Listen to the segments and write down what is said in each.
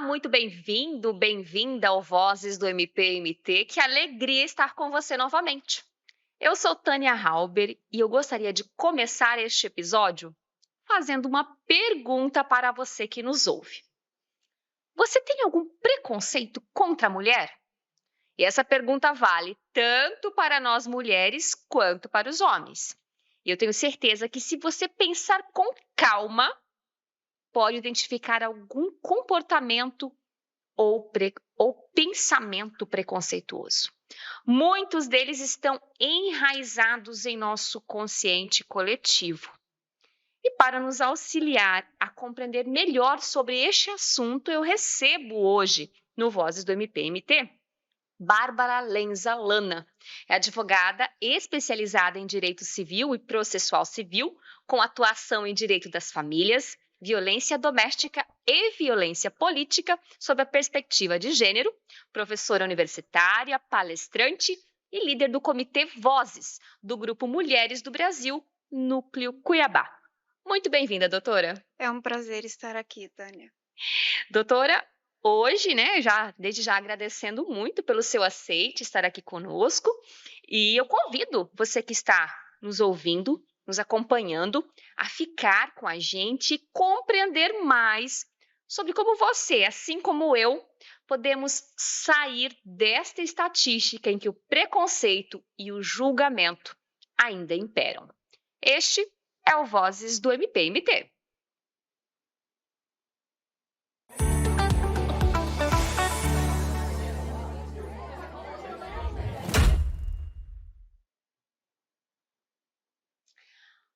Muito bem-vindo, bem-vinda ao Vozes do MPMT. Que alegria estar com você novamente. Eu sou Tânia Halber e eu gostaria de começar este episódio fazendo uma pergunta para você que nos ouve. Você tem algum preconceito contra a mulher? E essa pergunta vale tanto para nós mulheres quanto para os homens. E eu tenho certeza que se você pensar com calma, pode identificar algum comportamento ou pensamento preconceituoso. Muitos deles estão enraizados em nosso consciente coletivo. E para nos auxiliar a compreender melhor sobre este assunto, eu recebo hoje, no Vozes do MPMT, Bárbara Lenza Lana. É advogada especializada em direito civil e processual civil, com atuação em direito das famílias, violência doméstica e violência política sob a perspectiva de gênero, professora universitária, palestrante e líder do Comitê Vozes, do Grupo Mulheres do Brasil, Núcleo Cuiabá. Muito bem-vinda, doutora. É um prazer estar aqui, Tânia. Doutora, hoje, né, desde já agradecendo muito pelo seu aceite estar aqui conosco, e eu convido você que está nos ouvindo, nos acompanhando, a ficar com a gente e compreender mais sobre como você, assim como eu, podemos sair desta estatística em que o preconceito e o julgamento ainda imperam. Este é o Vozes do MPMT.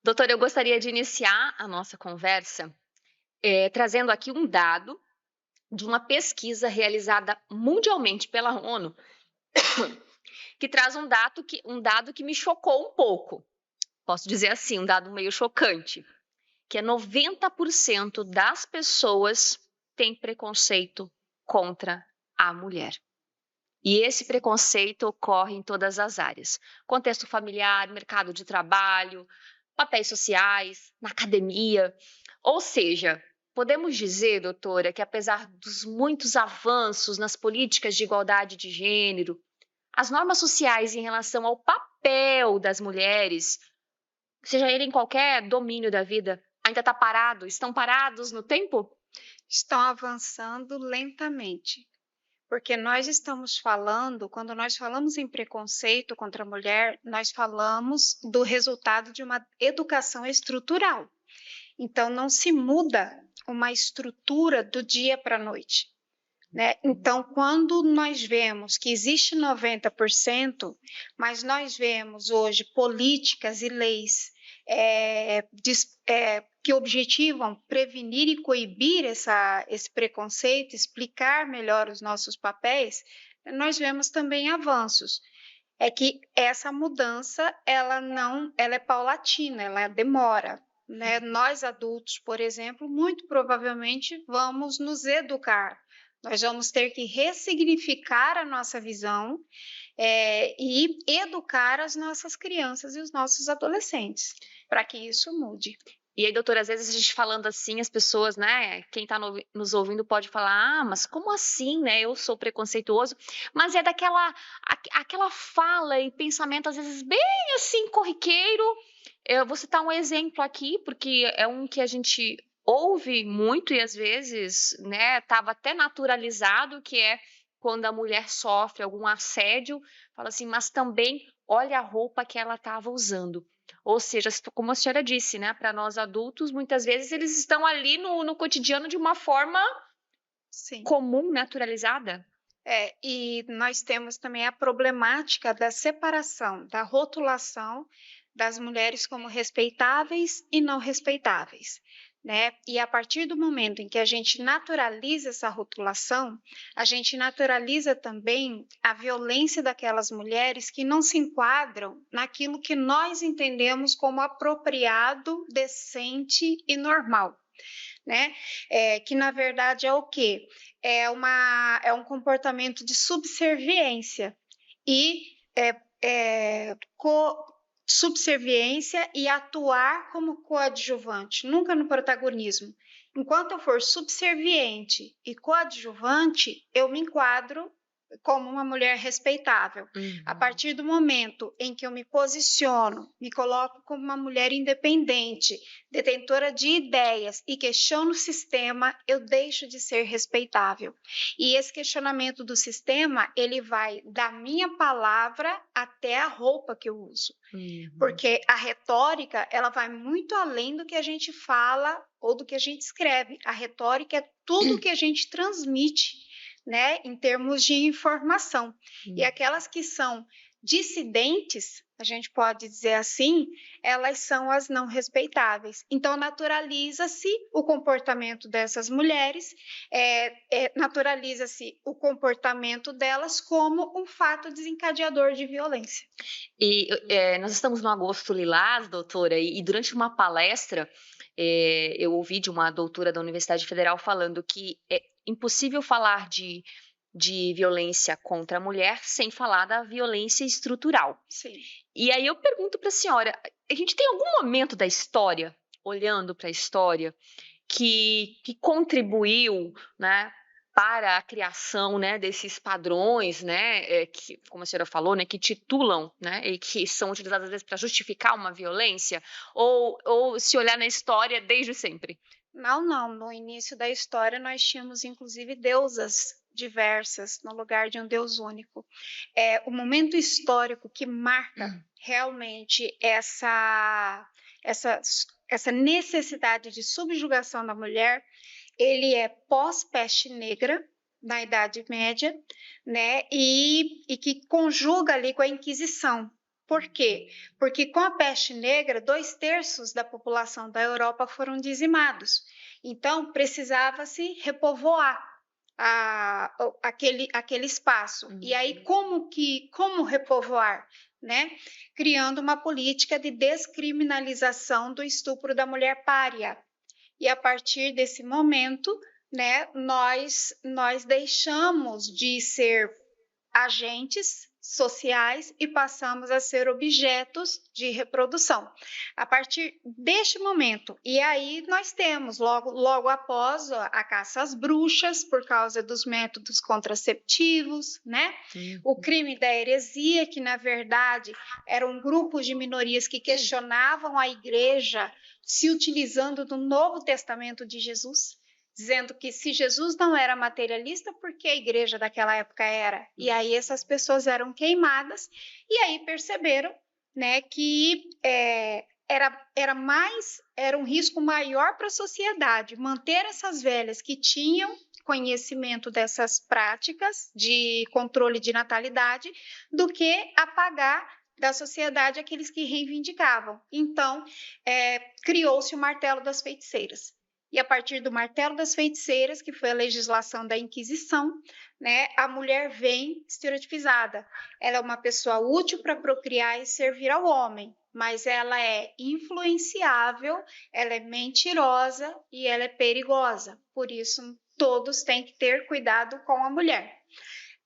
Doutora, eu gostaria de iniciar a nossa conversa trazendo aqui um dado de uma pesquisa realizada mundialmente pela ONU, que traz um dado que me chocou um pouco. Posso dizer assim, um dado meio chocante, que é 90% das pessoas têm preconceito contra a mulher. E esse preconceito ocorre em todas as áreas: contexto familiar, mercado de trabalho, papéis sociais, na academia. Ou seja, podemos dizer, doutora, que apesar dos muitos avanços nas políticas de igualdade de gênero, as normas sociais em relação ao papel das mulheres, seja ele em qualquer domínio da vida, ainda estão parados no tempo? Estão avançando lentamente, porque nós estamos falando, quando nós falamos em preconceito contra a mulher, nós falamos do resultado de uma educação estrutural. Então, não se muda uma estrutura do dia para a noite, né? Então, quando nós vemos que existe 90%, mas nós vemos hoje políticas e leis que objetivam prevenir e coibir esse preconceito, explicar melhor os nossos papéis, nós vemos também avanços. É que essa mudança ela é paulatina, ela demora. Né? Nós adultos, por exemplo, muito provavelmente vamos nos educar. Nós vamos ter que ressignificar a nossa visão e educar as nossas crianças e os nossos adolescentes, para que isso mude. E aí, doutora, às vezes a gente falando assim, as pessoas, né, quem está nos ouvindo pode falar, mas como assim, né, eu sou preconceituoso, mas é aquela fala e pensamento, às vezes, bem assim, corriqueiro. Eu vou citar um exemplo aqui, porque é um que a gente ouve muito e às vezes, né, estava até naturalizado, que é quando a mulher sofre algum assédio, fala assim, mas também olha a roupa que ela estava usando. Ou seja, como a senhora disse, né, para nós adultos, muitas vezes eles estão ali no cotidiano de uma forma Sim. comum, naturalizada. E nós temos também a problemática da separação, da rotulação das mulheres como respeitáveis e não respeitáveis. Né? E a partir do momento em que a gente naturaliza essa rotulação, a gente naturaliza também a violência daquelas mulheres que não se enquadram naquilo que nós entendemos como apropriado, decente e normal. Né? Que na verdade é o quê? É um comportamento de subserviência e subserviência e atuar como coadjuvante, nunca no protagonismo. Enquanto eu for subserviente e coadjuvante, eu me enquadro como uma mulher respeitável. A partir do momento em que eu me posiciono, me coloco como uma mulher independente, detentora de ideias e questiono o sistema, eu deixo de ser respeitável. E esse questionamento do sistema, ele vai da minha palavra até a roupa que eu uso. Porque a retórica, ela vai muito além do que a gente fala ou do que a gente escreve. A retórica é tudo que a gente transmite, né, em termos de informação. E aquelas que são dissidentes, a gente pode dizer assim, elas são as não respeitáveis. Então, naturaliza-se o comportamento dessas mulheres, naturaliza-se o comportamento delas como um fato desencadeador de violência. E nós estamos no Agosto Lilás, doutora, e durante uma palestra eu ouvi de uma doutora da Universidade Federal falando que é impossível falar de violência contra a mulher sem falar da violência estrutural. Sim. E aí eu pergunto para a senhora, a gente tem algum momento da história, olhando para a história, que contribuiu, né, para a criação, né, desses padrões, né, que, como a senhora falou, né, que titulam, né, e que são utilizados às vezes para justificar uma violência, ou se olhar na história desde sempre? Não. No início da história nós tínhamos inclusive deusas diversas no lugar de um Deus único. O momento histórico que marca realmente essa necessidade de subjugação da mulher, ele é pós-peste negra, na Idade Média, né? E que conjuga ali com a Inquisição. Por quê? Porque com a peste negra, 2/3 da população da Europa foram dizimados. Então, precisava-se repovoar aquele espaço. E aí, como repovoar? Né? Criando uma política de descriminalização do estupro da mulher pária. E a partir desse momento, né, nós deixamos de ser agentes sociais e passamos a ser objetos de reprodução. A partir deste momento, e aí nós temos logo após a caça às bruxas por causa dos métodos contraceptivos, né? O crime da heresia, que na verdade eram grupos de minorias que questionavam a igreja se utilizando do Novo Testamento de Jesus, dizendo que se Jesus não era materialista, por que a igreja daquela época era? E aí essas pessoas eram queimadas, e aí perceberam, né, que era um risco maior para a sociedade manter essas velhas que tinham conhecimento dessas práticas de controle de natalidade do que apagar da sociedade aqueles que reivindicavam. Então, criou-se o martelo das feiticeiras. E a partir do martelo das feiticeiras, que foi a legislação da Inquisição, né, a mulher vem estereotipizada. Ela é uma pessoa útil para procriar e servir ao homem, mas ela é influenciável, ela é mentirosa e ela é perigosa. Por isso, todos têm que ter cuidado com a mulher.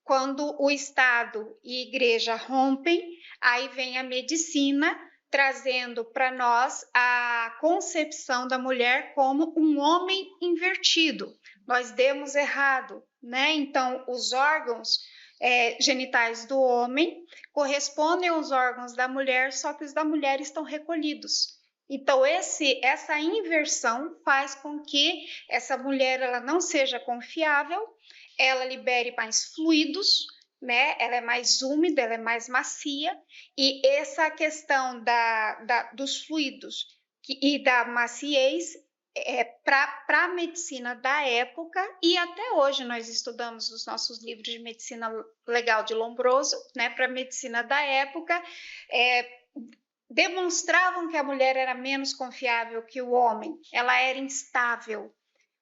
Quando o Estado e a igreja rompem, aí vem a medicina, trazendo para nós a concepção da mulher como um homem invertido. Nós demos errado, né? Então, os órgãos genitais do homem correspondem aos órgãos da mulher, só que os da mulher estão recolhidos. Então, essa inversão faz com que essa mulher ela não seja confiável, ela libere mais fluidos, né? Ela é mais úmida, ela é mais macia, e essa questão dos fluidos e da maciez para a medicina da época, e até hoje nós estudamos os nossos livros de medicina legal de Lombroso, né? Para a medicina da época, demonstravam que a mulher era menos confiável que o homem, ela era instável,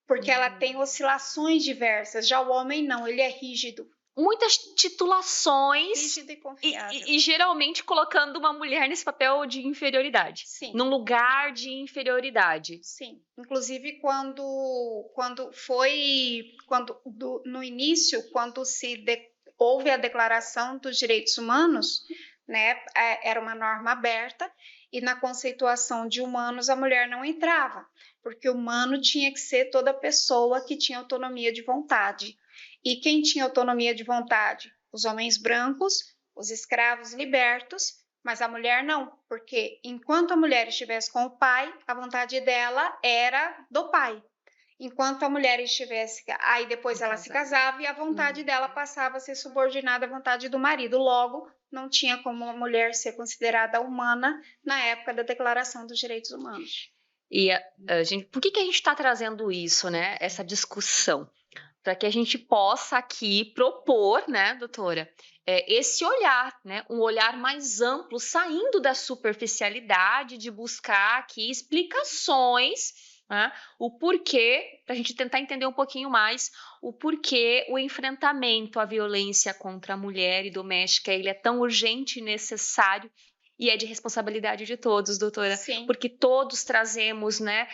porque ela tem oscilações diversas, já o homem não, ele é rígido. Muitas titulações Rígido e confiável. E geralmente colocando uma mulher nesse papel de inferioridade. Sim. Num lugar de inferioridade. Sim. Inclusive, no início, quando houve a Declaração dos Direitos Humanos, né? Era uma norma aberta e na conceituação de humanos a mulher não entrava, porque humano tinha que ser toda pessoa que tinha autonomia de vontade. E quem tinha autonomia de vontade? Os homens brancos, os escravos libertos, mas a mulher não, porque enquanto a mulher estivesse com o pai, a vontade dela era do pai. Enquanto a mulher estivesse, aí depois ela se casava e a vontade dela passava a ser subordinada à vontade do marido. Logo, não tinha como a mulher ser considerada humana na época da Declaração dos Direitos Humanos. E por que a gente está trazendo isso, né? Essa discussão? Para que a gente possa aqui propor, né, doutora, esse olhar, né, um olhar mais amplo, saindo da superficialidade, de buscar aqui explicações, né, o porquê, para a gente tentar entender um pouquinho mais o porquê o enfrentamento à violência contra a mulher e doméstica ele é tão urgente e necessário. E é de responsabilidade de todos, doutora, Sim. Porque todos trazemos, né,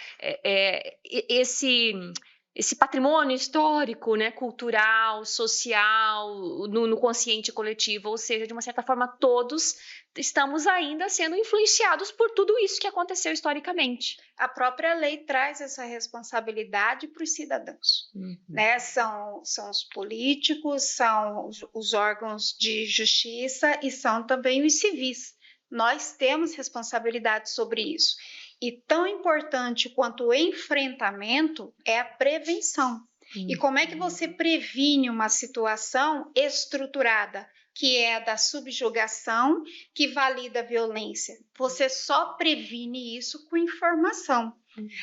esse patrimônio histórico, né, cultural, social, no consciente coletivo, ou seja, de uma certa forma, todos estamos ainda sendo influenciados por tudo isso que aconteceu historicamente. A própria lei traz essa responsabilidade para os cidadãos, né? São os políticos, são os órgãos de justiça e são também os civis. Nós temos responsabilidade sobre isso. E tão importante quanto o enfrentamento é a prevenção. E como é que você previne uma situação estruturada, que é a da subjugação, que valida a violência? Você só previne isso com informação.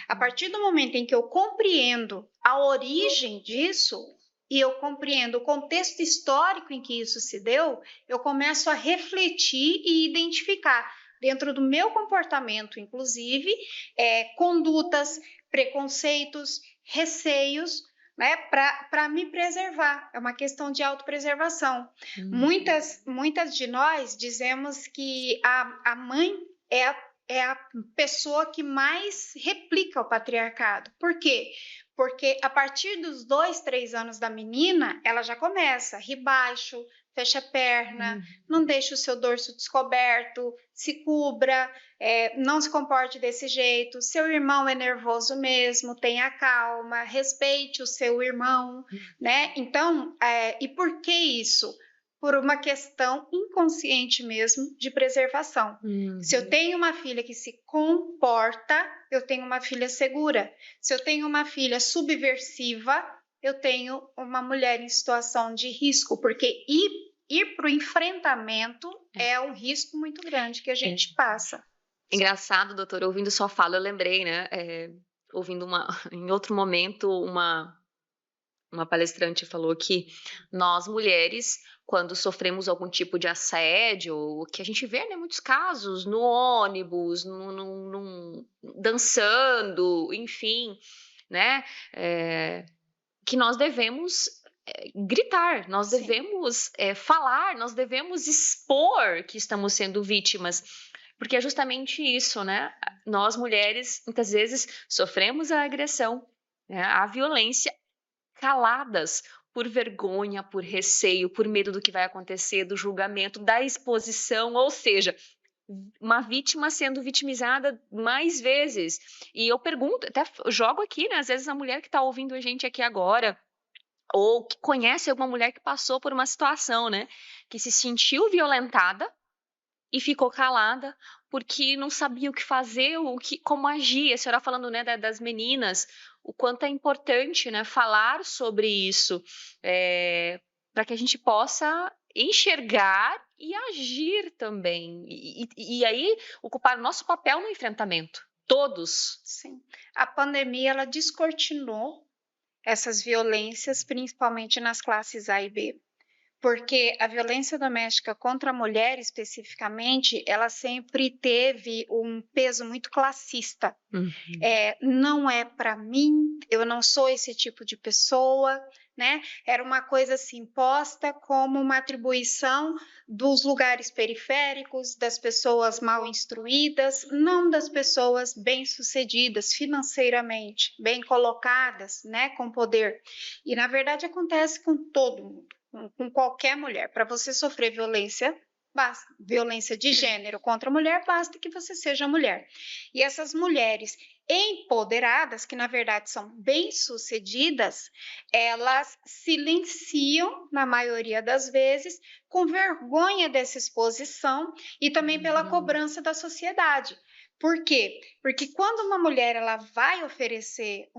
A partir do momento em que eu compreendo a origem disso, e eu compreendo o contexto histórico em que isso se deu, eu começo a refletir e identificar dentro do meu comportamento, inclusive, condutas, preconceitos, receios, né, para me preservar. É uma questão de autopreservação. Muitas de nós dizemos que a mãe é a pessoa que mais replica o patriarcado. Por quê? Porque a partir dos 2, 3 anos da menina, ela já começa a rir baixo, fecha a perna, não deixe o seu dorso descoberto, se cubra, não se comporte desse jeito, seu irmão é nervoso mesmo, tenha calma, respeite o seu irmão, né? Então, e por que isso? Por uma questão inconsciente mesmo de preservação. Se eu tenho uma filha que se comporta, eu tenho uma filha segura. Se eu tenho uma filha subversiva, eu tenho uma mulher em situação de risco, porque ir para o enfrentamento é um risco muito grande que a gente passa. Engraçado, doutora, ouvindo sua fala, eu lembrei, né, ouvindo em outro momento, uma palestrante falou que nós, mulheres, quando sofremos algum tipo de assédio, o que a gente vê, né, muitos casos, no ônibus, dançando, enfim, né, que nós devemos gritar, nós devemos falar, nós devemos expor que estamos sendo vítimas, porque é justamente isso, né? Nós, mulheres, muitas vezes sofremos a agressão, né, a violência, caladas por vergonha, por receio, por medo do que vai acontecer, do julgamento, da exposição, ou seja, uma vítima sendo vitimizada mais vezes. E eu pergunto, até jogo aqui, né? Às vezes a mulher que está ouvindo a gente aqui agora, ou que conhece alguma mulher que passou por uma situação, né? Que se sentiu violentada e ficou calada porque não sabia o que fazer, como agir. A senhora falando, né, das meninas, o quanto é importante, né, falar sobre isso, para que a gente possa enxergar e agir também. E aí ocupar o nosso papel no enfrentamento. Todos. Sim. A pandemia, ela descortinou essas violências, principalmente nas classes A e B. Porque a violência doméstica contra a mulher, especificamente, ela sempre teve um peso muito classista. Não é para mim, eu não sou esse tipo de pessoa, né? Era uma coisa assim, posta como uma atribuição dos lugares periféricos, das pessoas mal instruídas, não das pessoas bem-sucedidas financeiramente, bem colocadas, né, com poder. E, na verdade, acontece com todo mundo. Com qualquer mulher. Para você sofrer violência basta. Violência de gênero contra a mulher, basta que você seja mulher. E essas mulheres empoderadas, que na verdade são bem-sucedidas, elas silenciam, na maioria das vezes, com vergonha dessa exposição e também pela cobrança da sociedade. Por quê? Porque quando uma mulher ela vai oferecer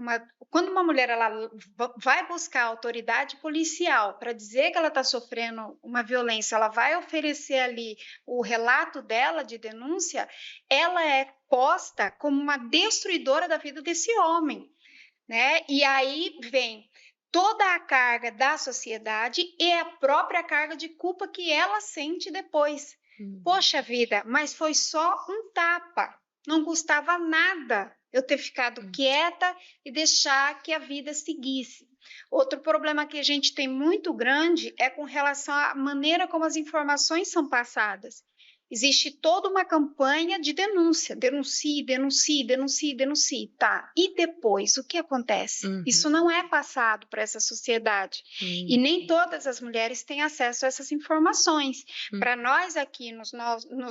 quando uma mulher ela vai buscar a autoridade policial para dizer que ela está sofrendo uma violência, ela vai oferecer ali o relato dela de denúncia, ela é posta como uma destruidora da vida desse homem, né? E aí vem toda a carga da sociedade e a própria carga de culpa que ela sente depois. Poxa vida, mas foi só um tapa. Não custava nada eu ter ficado quieta e deixar que a vida seguisse. Outro problema que a gente tem muito grande é com relação à maneira como as informações são passadas. Existe toda uma campanha de denúncia. Denuncie, denuncie, denuncie, denuncie. Tá. E depois, o que acontece? Isso não é passado para essa sociedade. E nem todas as mulheres têm acesso a essas informações. Para nós aqui nos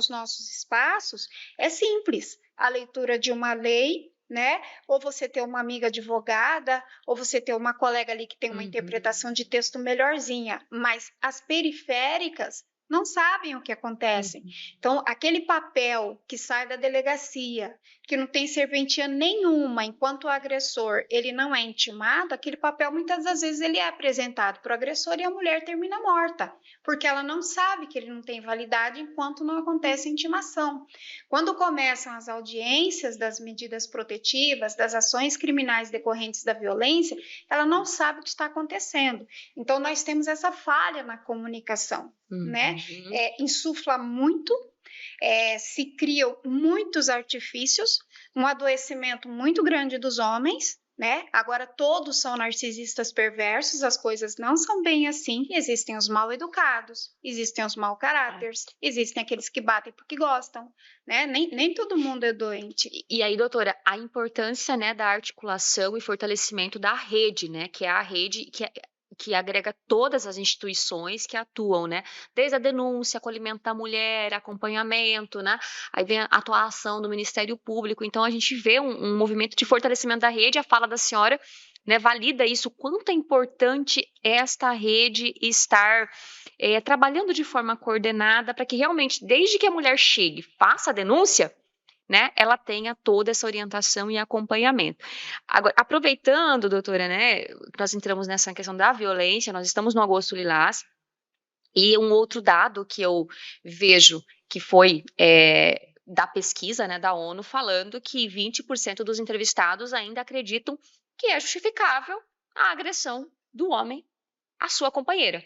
nossos espaços, é simples. A leitura de uma lei, né? Ou você ter uma amiga advogada, ou você ter uma colega ali que tem uma interpretação de texto melhorzinha. Mas as periféricas não sabem o que acontece. Então, aquele papel que sai da delegacia, que não tem serventia nenhuma, enquanto o agressor ele não é intimado, aquele papel muitas das vezes ele é apresentado para o agressor e a mulher termina morta, porque ela não sabe que ele não tem validade enquanto não acontece a intimação. Quando começam as audiências das medidas protetivas, das ações criminais decorrentes da violência, ela não sabe o que está acontecendo. Então, nós temos essa falha na comunicação, né? Insufla muito, se criam muitos artifícios, um adoecimento muito grande dos homens, né? Agora todos são narcisistas perversos, as coisas não são bem assim. Existem os mal educados, existem os mau caráteres, existem aqueles que batem porque gostam, né? Nem todo mundo é doente. E aí, doutora, a importância, né, da articulação e fortalecimento da rede, né, que é a rede que agrega todas as instituições que atuam, né, desde a denúncia, acolhimento da mulher, acompanhamento, né, aí vem a atuação do Ministério Público. Então a gente vê um movimento de fortalecimento da rede. A fala da senhora, né, valida isso, o quanto é importante esta rede estar trabalhando de forma coordenada para que realmente, desde que a mulher chegue, faça a denúncia, né, ela tenha toda essa orientação e acompanhamento. Agora, aproveitando, doutora, né, nós entramos nessa questão da violência, nós estamos no Agosto Lilás, e um outro dado que eu vejo que foi da pesquisa, né, da ONU, falando que 20% dos entrevistados ainda acreditam que é justificável a agressão do homem à sua companheira.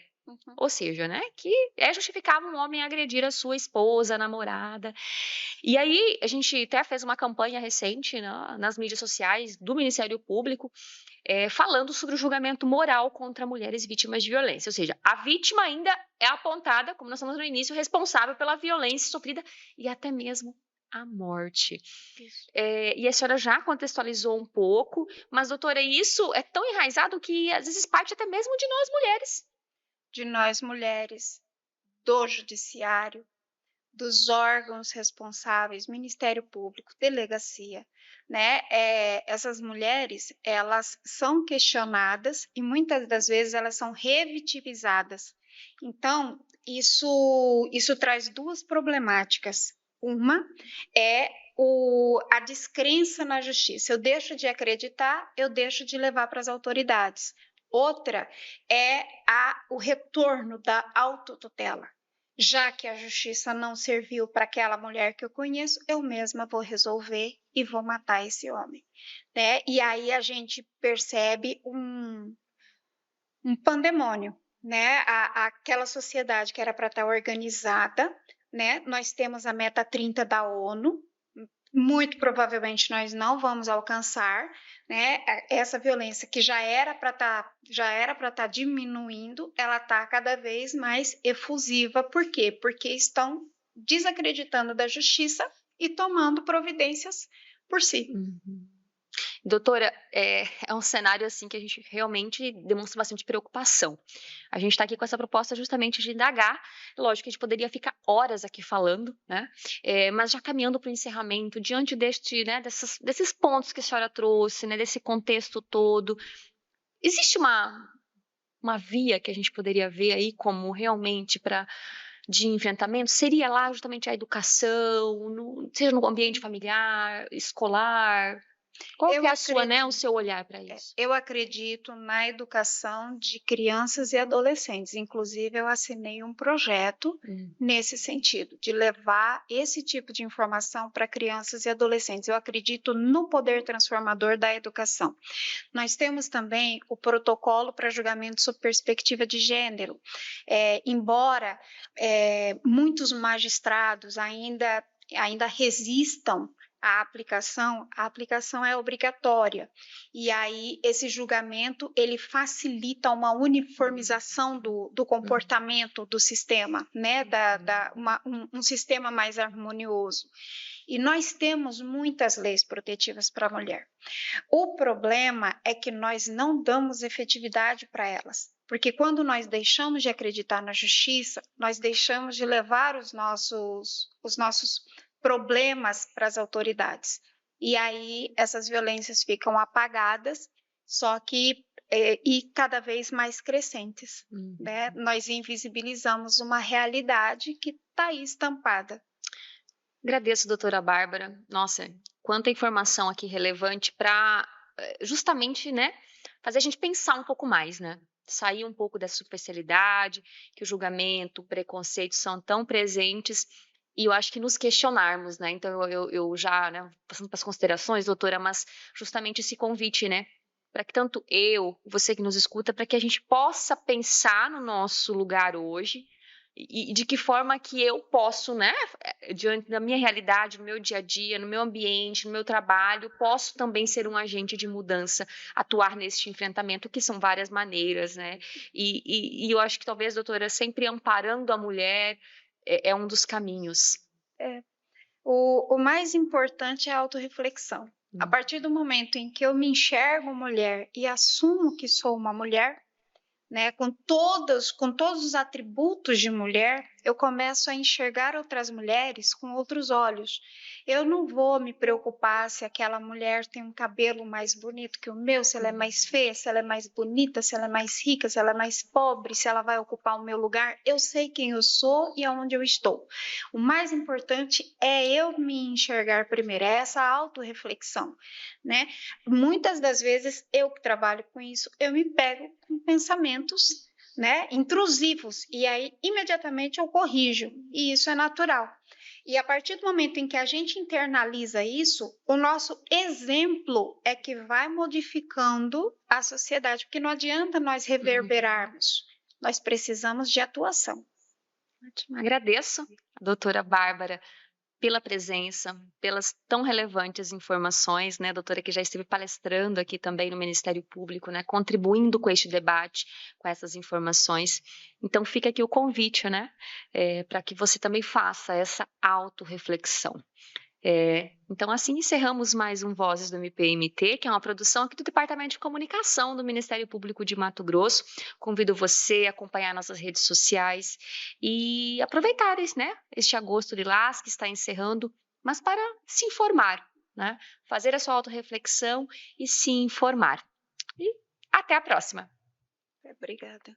Ou seja, né, que é justificável um homem agredir a sua esposa, namorada. E aí, a gente até fez uma campanha recente, né, nas mídias sociais do Ministério Público, falando sobre o julgamento moral contra mulheres vítimas de violência. Ou seja, a vítima ainda é apontada, como nós estamos no início, responsável pela violência sofrida e até mesmo a morte. E a senhora já contextualizou um pouco, mas, doutora, isso é tão enraizado que às vezes parte até mesmo de nós mulheres. De nós mulheres, do judiciário, dos órgãos responsáveis, Ministério Público, delegacia, né? Essas mulheres, elas são questionadas e muitas das vezes elas são revitimizadas. Então, isso traz duas problemáticas. Uma é a descrença na justiça. Eu deixo de acreditar, eu deixo de levar para as autoridades. Outra é o retorno da autotutela. Já que a justiça não serviu para aquela mulher que eu conheço, eu mesma vou resolver e vou matar esse homem, né? E aí a gente percebe um pandemônio, né? Aquela sociedade que era para estar organizada, né? Nós temos a meta 30 da ONU, muito provavelmente nós não vamos alcançar, né? Essa violência que já era para estar diminuindo, ela está cada vez mais efusiva. Por quê? Porque estão desacreditando da justiça e tomando providências por si. Doutora, é um cenário assim que a gente realmente demonstra bastante preocupação. A gente está aqui com essa proposta justamente de indagar. Lógico que a gente poderia ficar horas aqui falando, né? Mas já caminhando para o encerramento, diante né, desses pontos que a senhora trouxe, né, desse contexto todo, existe uma via que a gente poderia ver aí como realmente de enfrentamento? Seria lá justamente a educação, seja no ambiente familiar, escolar? Qual Eu que é o acredito. seu olhar para isso? Eu acredito na educação de crianças e adolescentes. Inclusive, eu assinei um projeto Hum, nesse sentido, de levar esse tipo de informação para crianças e adolescentes. Eu acredito no poder transformador da educação. Nós temos também o protocolo para julgamento sob perspectiva de gênero. Embora muitos magistrados ainda resistam a aplicação é obrigatória. E aí esse julgamento ele facilita uma uniformização do comportamento do sistema, né? Um sistema mais harmonioso. E nós temos muitas leis protetivas para a mulher. O problema é que nós não damos efetividade para elas. Porque quando nós deixamos de acreditar na justiça, nós deixamos de levar os nossos problemas para as autoridades. E aí essas violências ficam apagadas, só que e cada vez mais crescentes. Né? Nós invisibilizamos uma realidade que está aí estampada. Agradeço, doutora Bárbara. Nossa, quanta informação aqui relevante para justamente, né, fazer a gente pensar um pouco mais, né? Sair um pouco dessa superficialidade, que o julgamento, o preconceito são tão presentes, e eu acho que nos questionarmos, né? Então, eu já, né, passando para as considerações, doutora, mas justamente esse convite, né? Para que tanto eu, você que nos escuta, para que a gente possa pensar no nosso lugar hoje, e de que forma que eu posso, né, diante da minha realidade, no meu dia a dia, no meu ambiente, no meu trabalho, posso também ser um agente de mudança, atuar neste enfrentamento, que são várias maneiras, né? E eu acho que talvez, doutora, sempre amparando a mulher é um dos caminhos. O mais importante é a autorreflexão. A partir do momento em que eu me enxergo mulher e assumo que sou uma mulher, né, com todos os atributos de mulher, eu começo a enxergar outras mulheres com outros olhos. Eu não vou me preocupar se aquela mulher tem um cabelo mais bonito que o meu, se ela é mais feia, se ela é mais bonita, se ela é mais rica, se ela é mais pobre, se ela vai ocupar o meu lugar. Eu sei quem eu sou e aonde eu estou. O mais importante é eu me enxergar primeiro, é essa autorreflexão, né? Muitas das vezes, eu que trabalho com isso, eu me pego com pensamentos, né, intrusivos, e aí imediatamente eu corrijo, e isso é natural. E a partir do momento em que a gente internaliza isso, o nosso exemplo é que vai modificando a sociedade, porque não adianta nós reverberarmos, nós precisamos de atuação. Agradeço a doutora Bárbara pela presença, pelas tão relevantes informações, né, doutora, que já esteve palestrando aqui também no Ministério Público, né, contribuindo com este debate, com essas informações. Então, fica aqui o convite, né, para que você também faça essa autorreflexão. Então, assim encerramos mais um Vozes do MPMT, que é uma produção aqui do Departamento de Comunicação do Ministério Público de Mato Grosso. Convido você a acompanhar nossas redes sociais e aproveitar este agosto lilás que está encerrando, mas para se informar, né? Fazer a sua autorreflexão e se informar. E até a próxima! Obrigada.